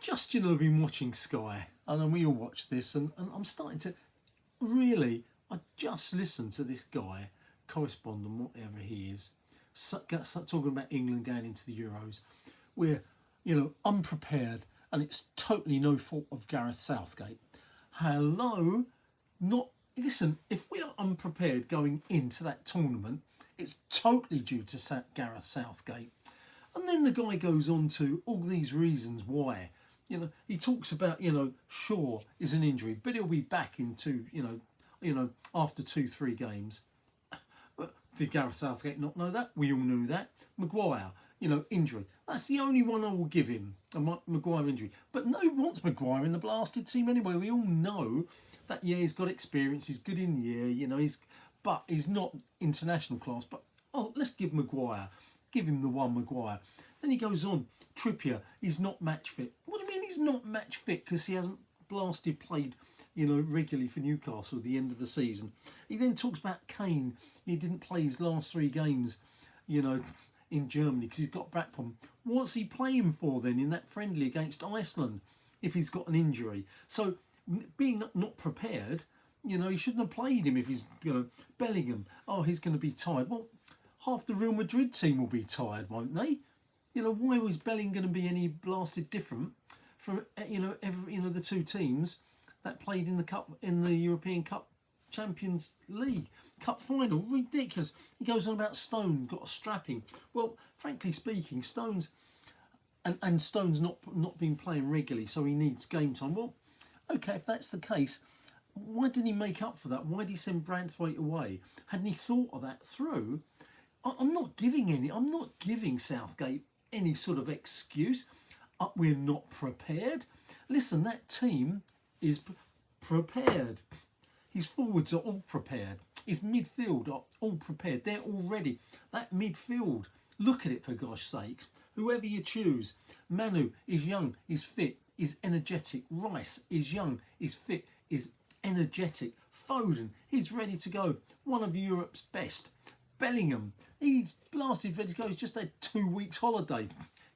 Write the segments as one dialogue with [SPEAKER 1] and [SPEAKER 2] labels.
[SPEAKER 1] just, been watching Sky, and then we all watch this, and I'm starting to really, I just listen to this guy, correspondent, whatever he is, talking about England going into the Euros. We're, unprepared, and it's totally no fault of Gareth Southgate. Hello, listen, if we are unprepared going into that tournament, it's totally due to Gareth Southgate. And then the guy goes on to all these reasons why. He talks about, Shaw is an injury, but he'll be back in after 2-3 games. Did Gareth Southgate not know that? We all knew that. Maguire, injury. That's the only one I will give him, a Maguire injury. But no one wants Maguire in the blasted team anyway. We all know that, he's got experience, he's good in the air, but he's not international class. But, let's give him the one Maguire. Then he goes on, Trippier is not match fit. What do you mean he's not match fit? Because he hasn't played, regularly for Newcastle at the end of the season. He then talks about Kane. He didn't play his last 3 games, in Germany because he's got back from. What's he playing for then in that friendly against Iceland if he's got an injury? So being not prepared, he shouldn't have played him if he's, Bellingham. He's going to be tired. Well, half the Real Madrid team will be tired, won't they? Why was Bellingham going to be any blasted different from, the 2 teams that played in the cup, in the European Cup Champions League Cup final? Ridiculous. He goes on about Stone got a strapping. Well, frankly speaking, Stone's not been playing regularly, so he needs game time. Well, okay, if that's the case, why didn't he make up for that? Why did he send Branthwaite away? Hadn't he thought of that through? I'm not giving Southgate any sort of excuse. We're not prepared. Listen, that team is prepared. His forwards are all prepared. His midfield are all prepared. They're all ready. That midfield, look at it for gosh sakes. Whoever you choose. Manu is young, is fit, is energetic. Rice is young, is fit, is energetic. Foden, he's ready to go. One of Europe's best. Bellingham, he's blasted ready to go. He's just had 2 weeks holiday.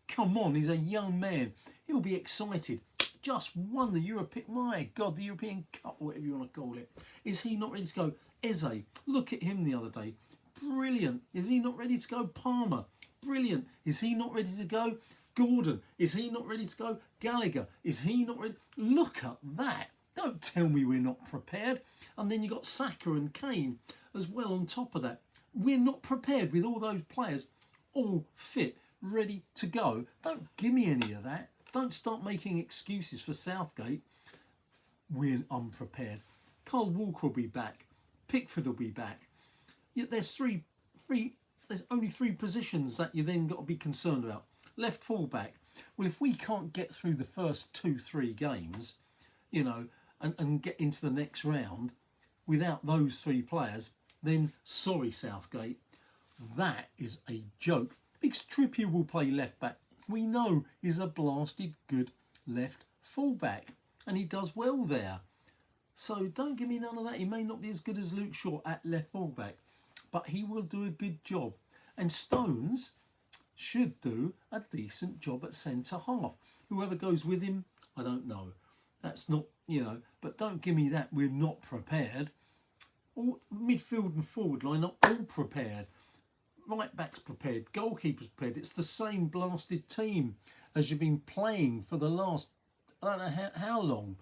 [SPEAKER 1] Come on, he's a young man. He'll be excited. Just won the European Cup, whatever you want to call it. Is he not ready to go? Eze, look at him the other day. Brilliant. Is he not ready to go? Palmer, brilliant. Is he not ready to go? Gordon, is he not ready to go? Gallagher, is he not ready? Look at that. Don't tell me we're not prepared. And then you've got Saka and Kane as well on top of that. We're not prepared with all those players all fit, ready to go. Don't give me any of that. Don't start making excuses for Southgate. We're unprepared. Carl Walker will be back. Pickford will be back. Yet there's there's only 3 positions that you then got to be concerned about. Left full-back. Well, if we can't get through the first 2-3 games, and get into the next round without those 3 players, then sorry, Southgate, that is a joke. Because Trippier will play left back. We know he's a blasted good left full-back, and he does well there. So don't give me none of that. He may not be as good as Luke Shaw at left full-back, but he will do a good job. And Stones should do a decent job at centre-half. Whoever goes with him, I don't know. That's not, but don't give me that. We're not prepared. All midfield and forward line are all prepared. Right back's prepared, goalkeeper's prepared. It's the same blasted team as you've been playing for the last, I don't know how long.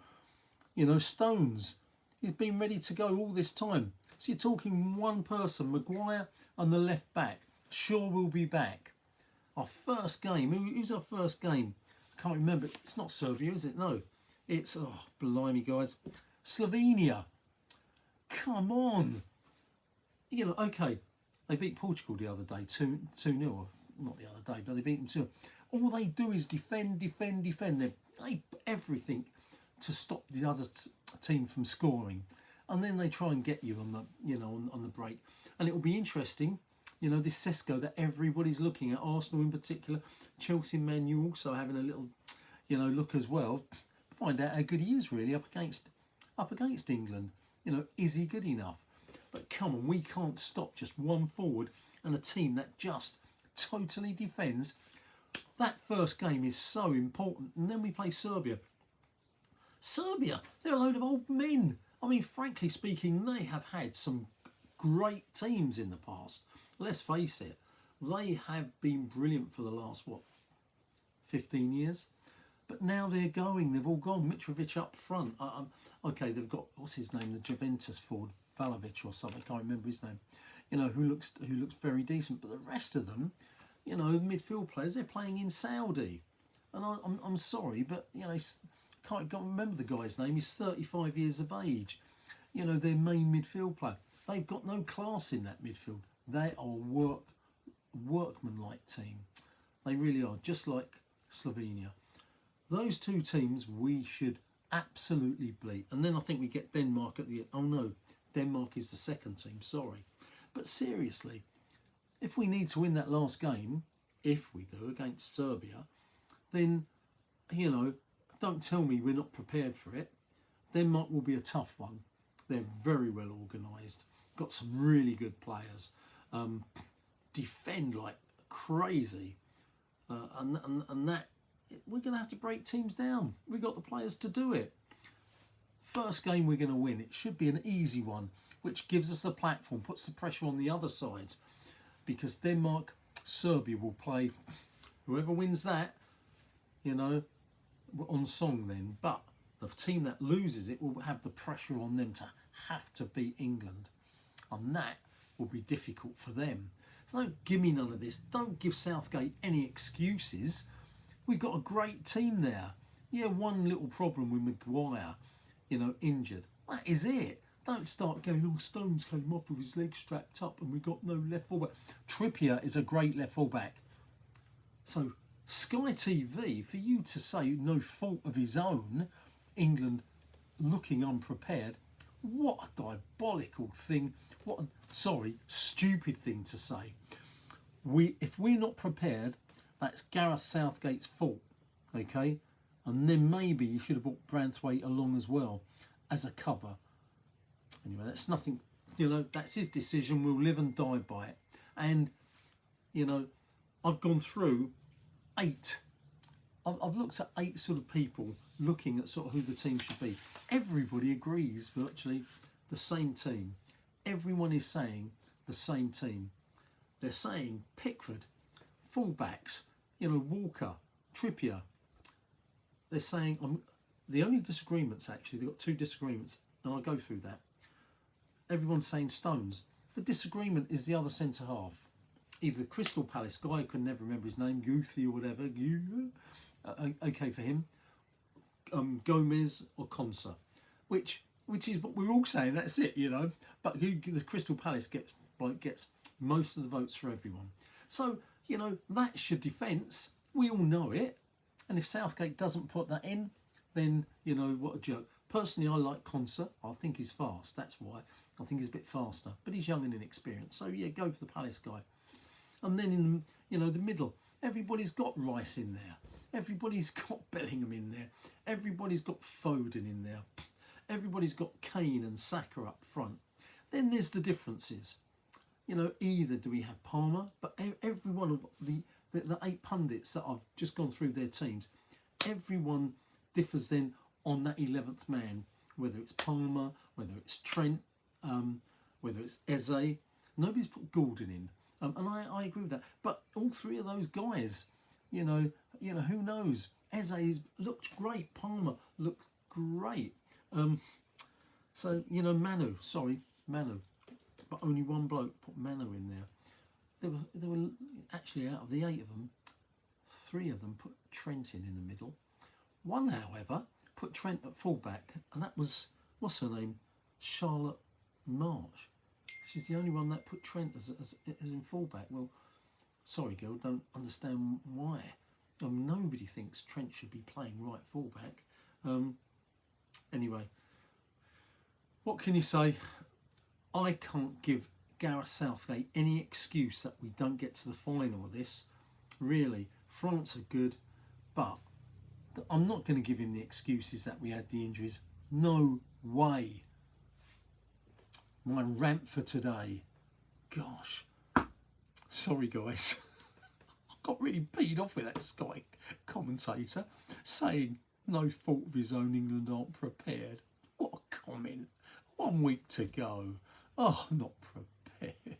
[SPEAKER 1] Stones, he's been ready to go all this time. So you're talking one person, Maguire and the left back. Shaw will be back. Our first game, who's our first game? I can't remember. It's not Serbia, is it? No. It's, blimey, guys. Slovenia. Come on. Okay. They beat Portugal the other day, 2-0. Not the other day, but they beat them 2-0. All they do is defend. They everything to stop the other team from scoring, and then they try and get you on the on the break. And it will be interesting, this Sesko that everybody's looking at, Arsenal in particular, Chelsea, Man U also having a little, look as well. Find out how good he is really up against England. Is he good enough? But come on, we can't stop just one forward and a team that just totally defends. That first game is so important. And then we play Serbia. Serbia, they're a load of old men. I mean, frankly speaking, they have had some great teams in the past. Let's face it, they have been brilliant for the last, 15 years? But now they're going, they've all gone. Mitrovic up front. Okay, they've got, what's his name, the Juventus forward, Vlahovic or something, I can't remember his name, who looks very decent. But the rest of them, midfield players, they're playing in Saudi. And I'm sorry, but, can't remember the guy's name. He's 35 years of age. Their main midfield player. They've got no class in that midfield. They are workman-like team. They really are, just like Slovenia. Those two teams we should absolutely beat. And then I think we get Denmark at the end. Oh no, Denmark is the second team, sorry. But seriously, if we need to win that last game, if we do, against Serbia, then, don't tell me we're not prepared for it. Denmark will be a tough one. They're very well organised. Got some really good players. Defend like crazy. And that, we're going to have to break teams down. We've got the players to do it. First game we're going to win. It should be an easy one, which gives us the platform, puts the pressure on the other sides. Because Denmark, Serbia will play, whoever wins that, on song then. But the team that loses it will have the pressure on them to have to beat England. And that will be difficult for them. So don't give me none of this. Don't give Southgate any excuses. We've got a great team there. Yeah, one little problem with Maguire, injured. That is it. Don't start going, oh, Stones came off with his legs strapped up and we got no left fullback. Trippier is a great left fullback. So Sky TV, for you to say no fault of his own, England looking unprepared, what a diabolical thing. What a, stupid thing to say. If we're not prepared, that's Gareth Southgate's fault, okay? And then maybe you should have brought Branthwaite along as well as a cover. Anyway, that's nothing, that's his decision. We'll live and die by it. And, I've gone through 8. I've looked at 8 sort of people looking at sort of who the team should be. Everybody agrees virtually the same team. Everyone is saying the same team. They're saying Pickford, fullbacks, Walker, Trippier. They're saying, the only disagreements actually, they've got 2 disagreements, and I'll go through that. Everyone's saying Stones. The disagreement is the other centre half. Either the Crystal Palace guy, I can never remember his name, Guthi or whatever, okay for him, Gomez or Konsa, which is what we're all saying, that's it, But the Crystal Palace gets most of the votes for everyone. So, that's your defence. We all know it. And if Southgate doesn't put that in, then, what a joke. Personally, I like Konsa. I think he's fast. That's why. I think he's a bit faster. But he's young and inexperienced. So, yeah, go for the Palace guy. And then in, the middle, everybody's got Rice in there. Everybody's got Bellingham in there. Everybody's got Foden in there. Everybody's got Kane and Saka up front. Then there's the differences. Either do we have Palmer, but every one of the 8 pundits that I've just gone through their teams, everyone differs then on that 11th man, whether it's Palmer, whether it's Trent, whether it's Eze. Nobody's put Gordon in, and I agree with that. But all 3 of those guys, who knows? Eze looked great. Palmer looked great. So Manu, but only one bloke put Manu in there. There were actually, out of the 8 of them, 3 of them put Trent in the middle. One, however, put Trent at fullback, and that was, what's her name, Charlotte March. She's the only one that put Trent as in fullback. Well, sorry, girl, don't understand why. Nobody thinks Trent should be playing right fullback. Anyway, what can you say? I can't give Gareth Southgate any excuse that we don't get to the final of this. Really, France are good, but I'm not going to give him the excuses that we had the injuries. No way. My rant for today. Gosh. Sorry, guys. got really peed off with that Sky commentator saying no fault of his own, England aren't prepared. What a comment. 1 week to go. Oh, not prepared.